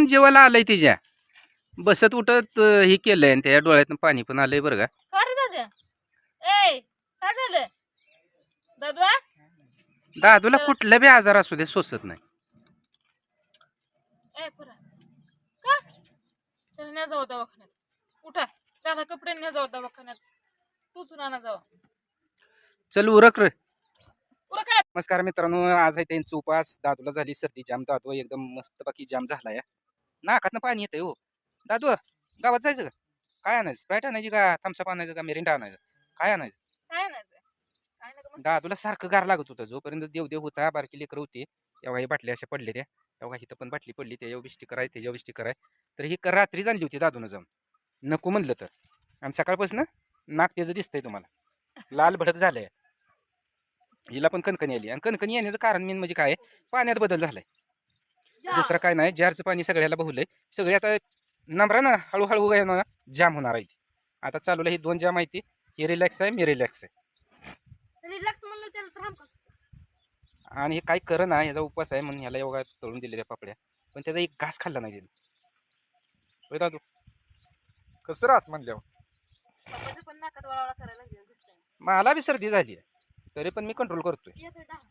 जेवायला आलंय तिच्या बसत उठत हे केलंय आणि त्याच्या डोळ्यातून पाणी पण आलंय बरं का. काय रे दादा? ए काय झालं दादवा? दादूला कुठला बी आजार असू दे सोसत नाही. ए पुरा का त्याला न्या जाऊ दवाखान्यात. उठा त्याला कपडे न्या जाऊ दवाखान्यात. तूच राहणार जाऊ. चल उरक रे. पुरा काय नमस्कार मित्रांनो, आज आहे त्यांचा उपास. दादूला झाली सर्दी जाम. दादू एकदम मस्त बाकी जाम झाला या. नाकातनं पाणी येतंय हो. दादू गावात जायचं का? काय आणायचं? स्प्राईट आणायची का थम्सअप आणायचं का मिरिंडा आणायचं? काय आणायचं? काय नाही काय नका दादूला सारखं गार लागत होतं. जोपर्यंत देव होता बारकी लेकर होती तेव्हा ही बाटली अशा पडले त्या. तेव्हा इथं पण बाटली पडली. त्याच्यावर बी स्टिकर आहे, त्याच्यावर स्टिकर आहे. तर ही रात्री आणली होती दादूनं जाऊन. नको म्हणलं तर. आणि सकाळपासून नाक त्याचं दिसतंय तुम्हाला लाल भडक झालंय. हिला पण कणकणी आली. आणि कणकणी येण्याचं कारण मेन म्हणजे काय, पाण्यात बदल झालाय. दुसरं काय नाही. जारचं पाणी सगळ्याला बहुलंय. सगळे आता नम्रा ना हळूहळू ना जाम होणार आहे. आता चालूला ही 2 जाम आहे ती. हे रिलॅक्स आहे, मी रिलॅक्स आहे. रिलॅक्स म्हणलं त्याला तर हमका. आणि हे काय कर ना, ह्याचा उपवास आहे म्हणून ह्याला एवढा तळून दिले त्या पापड्या. पण त्याचा एक घास खाल्ला नाही त्याने. होय दादू कसं रास म्हणल्यावर पप्पाच्या पण नाकात वाळवळा करायला लागले दिसतंय. मला बी सर्दी झाली आहे. तरी पण मी कंट्रोल करतोय. एक दहा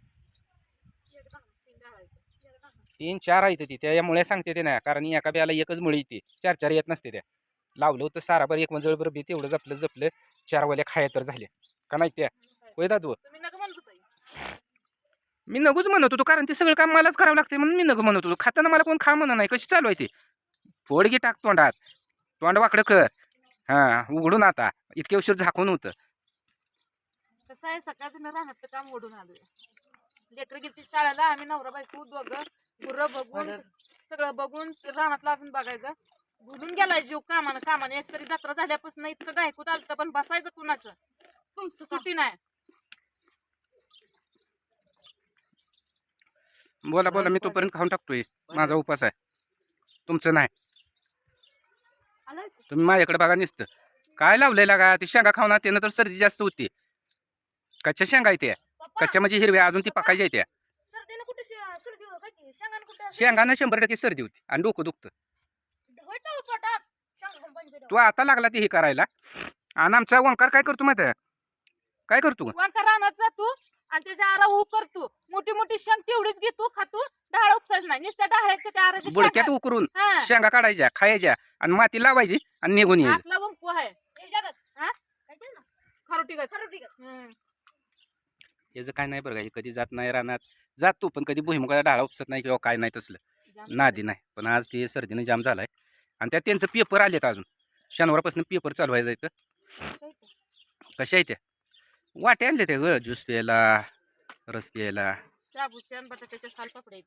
3-4 आहे ती त्यामुळे सांगते ते नाही. कारण एका ब्याला एकच मुळी येते, 4 येत नसते त्या. लावलं होतं साराभर एक मंजळभर बी तेवढं जपलं 4 वाल्या खाया तर झाले का नाही त्या. होय दादू तुम्ही नका म्हणत होता. मी नगूच म्हणत होतो, कारण ते सगळं काम मलाच करावं लागते म्हणून मी नगं म्हणत होतो. खाताना मला कोण खा म्हणत नाही. कशी चालू आहे ते? फोडगी टाक तोंडात, तोंड वाकडं कर. हा उघडून आता इतके उशीर झाकून होतं. कसं आहे सकाळचं राहण्याचं काम ओढून आलोय. लेकरं गेली शाळेला, आम्ही नवरा बायको दोघं गुरं बघून सगळं बघून रानातला अजून बघायचं. भुलून गेलाय जीव कामाने. एक तरी जत्रा झाल्यापासून इतकं गायकूत आलं पण बसायचं कुणाचं तुमचं सुट्टी नाही. बोला मी तोपर्यंत खाऊन टाकतोय. माझा उपास आहे, तुमचं नाही. तुम्ही माझ्याकडे बघा नुसतं. काय लावलेला का ती शेंगा खाऊन त्यानं तर सर्दी जास्त होती. कच्च्या शेंगा आहे त्या. कच्च्या म्हणजे हिरव्या, अजून ती पकायच्या आहे त्या. शेंगानं 100% सर्दी होती आणि डोकं दुखतं. तू आता लागला ती हे करायला. आणि आमचा ओंकार काय करतो माहिती आहे? काय करतो वंकार रानात जातो आणि त्याच्या आरा ऊ करतो. मोठी शेंग तेवढीच घेतो खातो. डाळ उपसाच नाही, नुसत्या डाळ्याच्या त्या आराच्या बुडक्यात उकरून शेंगा काढायच्या, खायच्या आणि माती लावायची आणि निघून यायचं. असला वंकू आहे याचं काय नाही बरं का. कधी जात नाही रानात. जातो पण कधी भुईमुगाला डाळा उपसत नाही किंवा काय नाही तसलं नादी नाही. पण आज ते सर्दीने जाम झालाय. आणि त्यात त्यांचं पेपर आलेत अजून. शनिवारपासून पेपर चालू व्हायचं इथं. कशा आहे त्या वाटे आणले ते ग, ज्यूस प्यायला, रस प्यायला. शाबूच्या आणि बटाट्याच्या सालपापड्या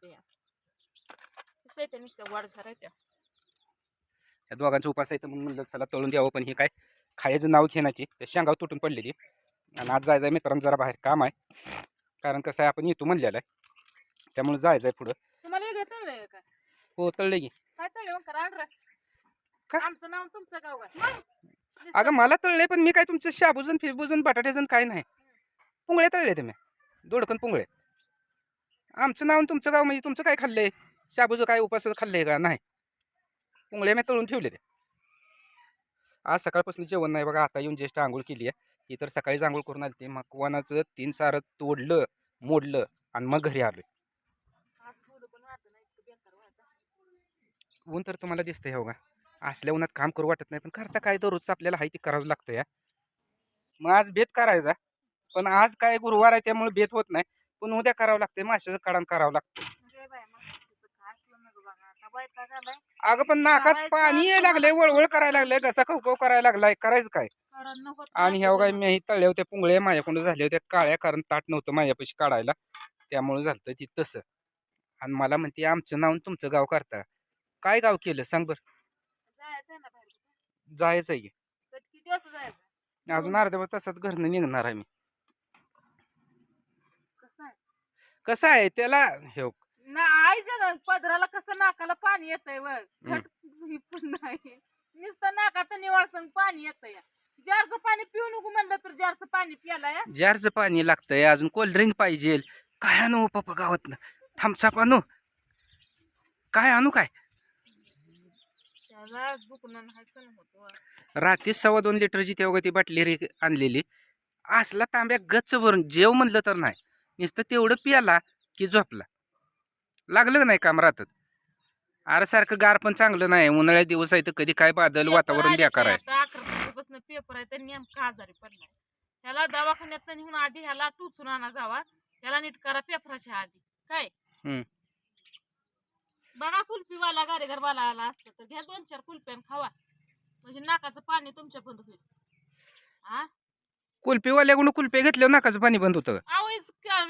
येते नुसत्या वाढ झाल्या. या दोघांचा उपास आहे म्हणून म्हणलं चला तळून द्यावं. पण हे काय खायचं नाव घेण्याची त्या शेंगाव तुटून पडलेली. आणि आज जायचं आहे मित्रांनो, जरा बाहेर काम आहे. कारण कसं आहे आपण येतो म्हणलेलं आहे, त्यामुळे जायचं आहे पुढं. तुम्हाला वेगळं तळलंय का? हो तळले की. काय तळलं मग करा का? आमचं नाव तुमचं गाव आहे. अगं मला तळले, पण मी काय तुमचं शाबूजन फिरबूजन बटाट्याजन काय नाही. पुंगळे तळले तुम्ही, दोडकन पुंगळे. आमचं नाव तुमचं गाव म्हणजे तुमचं काय खाल्लंय? शाबूचं काय उपास खाल्लंय का? नाही, पुंगळे मी तळून ठेवले ते. आज सकाळपासून जेवण नाही बघा. आता येऊन ज्येष्ठ आंघोळ केली आहे. ती तर सकाळीच आंघोळ करून आली. ते मकवानाचं 3 सारं तोडलं मोडलं आणि मग घरी आलोय. ऊन तर तुम्हाला दिसतंय हो का. असल्या उन्हात काम करू वाटत नाही, पण करता काय दररोजचं आपल्याला हाय ते करावं लागतं या. मग आज बेत करायचा, पण आज काय गुरुवार आहे त्यामुळे बेत होत नाही. पण उद्या करावं लागतंय, माशाचं काढण करावं लागतं. अगं पण नाकात पाणी यायला लागलंय, वळवळ करायला लागलंय, घसा खवखव करायला लागलाय. करायचं काय? आणि ह्या काय मी तळले होते पुंगळे माझ्याकडून झाले होते काळ्या, कारण ताट नव्हतं माझ्यापाशी काढायला. त्यामुळे झालं ती तसं. आणि मला म्हणते आमचं नाव तुमचं गाव करता. काय गाव केलं सांग बर? जायचं आहे की. किती वाजता जायचं? अजून अर्ध्या तासात घरनं निघणार आहे मी. कसं आहे त्याला हे आईच्या पदराला कसं नाकाला पाणी येतंय पण नाही. नुसतं नाकात निवाळसंग पाणी येतंय. जारचं पाणी पिऊ नको म्हणलं तर जारचं पाणी प्यायला. जारचं पाणी लागतंय, अजून कोल्ड्रिंक पाहिजे. काय आणू पप्पा गावात? थम्सअप आणू? काय आणू? काय मला दुखणं नाही सण होतो. रात्री 2.25 लिटरची तेव्हा ती बाटली आणलेली असला तांब्या गच्च भरून जेव म्हणलं तर नाही नुसतं तेवढं पियाला की झोपला. लागलं का नाही काम राहतात. अरे सारखं गार पण चांगलं नाही. उन्हाळ्यात दिवस आहे तर कधी काय बादल वातावरण बेकार आहे. आता 11 तारखेपासून पेपर आहे तर नेमका आजारी पडलाय. ह्याला दवाखान्यात नेऊन आधी ह्याला टुचून आणा जावा. ह्याला नीट करा पेपराच्या आधी काय. बघा कुल्फीवाला गारेगरवाला आला असतं तर घ्या 2-4 कुल्फ्या आणि खावा म्हणजे नाकाचं पाणी तुमच्या बंद होईल. हा कुल्फीवाल्याकडून कुल्फी घेतल्यावर नाकाचं पाणी बंद होतं.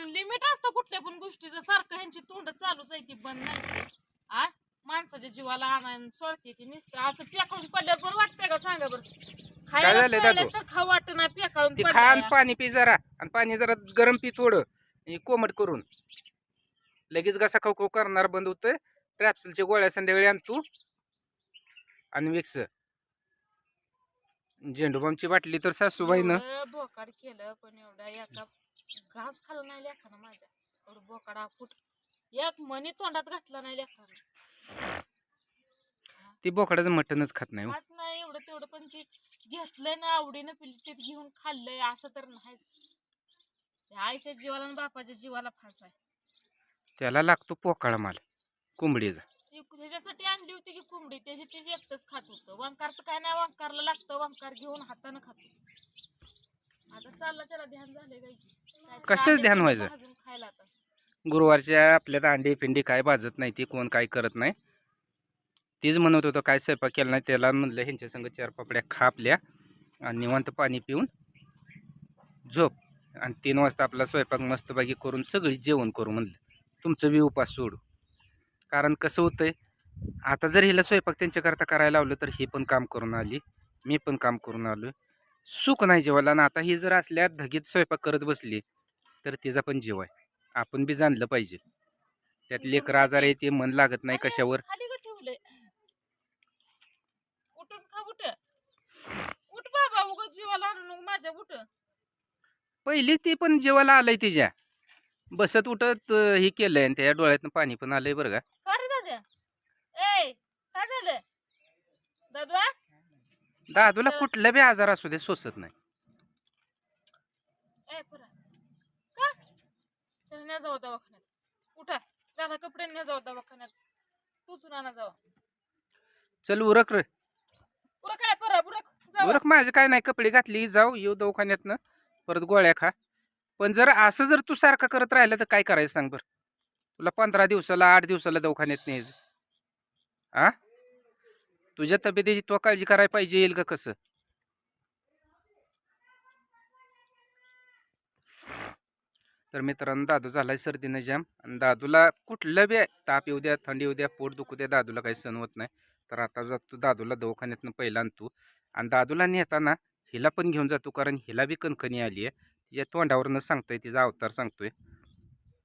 लिमिट असतं कुठल्या पण गोष्टीचं. सारखं ह्यांची तोंड चालूच आहे ती बंद नाही. आ माणसाच्या जीवाला आणायला सोडते ती नुसतं असं पेकाळून पडल्यावर बरं वाटतंय का सांगा बरं. काय झालंय दादू? तर खाऊ वाटत नाही पेकाळून ती खा आणि पाणी पी जरा आणि पाणी जरा गरम पी थोडं कोमट करून लगेच घसा खाऊ करणार बंद होतंय. ट्रॅप्सलच्या गोळ्या संध्याकाळी आण तू आणि विक्स. झेंडूबामची बाटली तर सासूबाईनं बोकाड केलं पण एवढा एका घास खाल्ला नाही लेखानं माझ्या. एवढं बोकाडा फुट एक मनी तोंडात घातला नाही लेखानं. ती बोकडाचं मटणच खात नाही. खात नाही एवढं तेवढं पण ती घेतलंय ना आवडीनं पिलटीत घेऊन खाल्लंय असं तर नाही. आईच्या जीवाला आणि बापाच्या जीवाला फास आहे. त्याला लागतो पोकाळा माल कोंबडीचा. त्याच्यासाठी आणली होती की कोंबडी त्याची ती एकटंच खात होतं. वंकारचं काय नाही वंकारला लागतं. वंकार घेऊन हातानं खातो. आता चालला त्याला ध्यान झालंय काय कशाच ध्यान व्हायचं. अजून खायला आता गुरुवारच्या आपल्याला अंडी पिंडी काय भाजत नाही ती कोण काय करत नाही. तीच म्हणत होतं काय स्वयंपाक केला नाही. त्याला म्हणलं ह्यांच्या संग 4 पापड्या खा आपल्या आणि निवांत पाणी पिऊन झोप आणि 3 वाजता आपला स्वयंपाक मस्तपैकी करून सगळी जेवण करू म्हणलं. तुमचं बी उपास सोडू. कारण कसं होतंय आता जर हिला स्वयंपाक त्यांच्याकरता करायला लावलं तर ही पण काम करून आली मी पण काम करून आलो. सुख नाही जेवायला. आणि आता ही जर असल्या धगीत स्वयंपाक करत बसली तर तिचा पण जीव आहे. आपण बी जाणलं पाहिजे. त्यात लेकर आजार आहे ते मन लागत नाही कशावर. खाली का ठेवलंय उठून खा उठ उठ बाबा उगाच जीवाला आणून माझ्या उठ. पहिलीच ती पण जेवायला आलंय तिच्या बसत उठत हे केलंय आणि त्याच्या डोळ्यातनं पाणी पण आलंय बरं का. का रे दादा ए काय झालं दादवा. दादूला कुठला बी आजार असू दे सोसत नाही. ए पुरा का त्याला न्या जावं दवाखान्यात. उठा त्याला कपडे न्या जावं दवाखान्यात. टुचून आणा जावं. चल उरक रे पुरा काय पुरा पुरा उरक. माझं काय नाही कपडे घातली जाऊ येऊ दवाखान्यातनं परत गोळ्या खा. पण जर असं जर तू सारखं करत राहिलं तर काय करायचं सांग बरं. तुला 15 दिवसाला 8 दिवसाला दवाखान्यात न्यायचं. आ तुझ्या तब्येतीची तो काळजी करायला पाहिजे येईल का कसं. तर मित्रांनो दादू झालाय सर्दीनं जाम आणि दादूला कुठलं बी ताप येऊ द्या थंडी येऊ द्या पोट दुखू द्या दादूला काही सण होत नाही. तर आता जातो दादूला दवाखान्यातनं पहिला आणतो आणि दादूला नेताना हिला पण घेऊन जातो कारण हिला बी कणकणी आली आहे. तिच्या तोंडावरनं सांगतोय तिचा अवतार सांगतोय.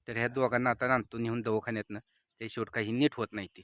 तर ह्या दोघांना आता आणतो नेऊन दवाखान्यातनं. त्याशिवाय काही नीट होत नाही ती.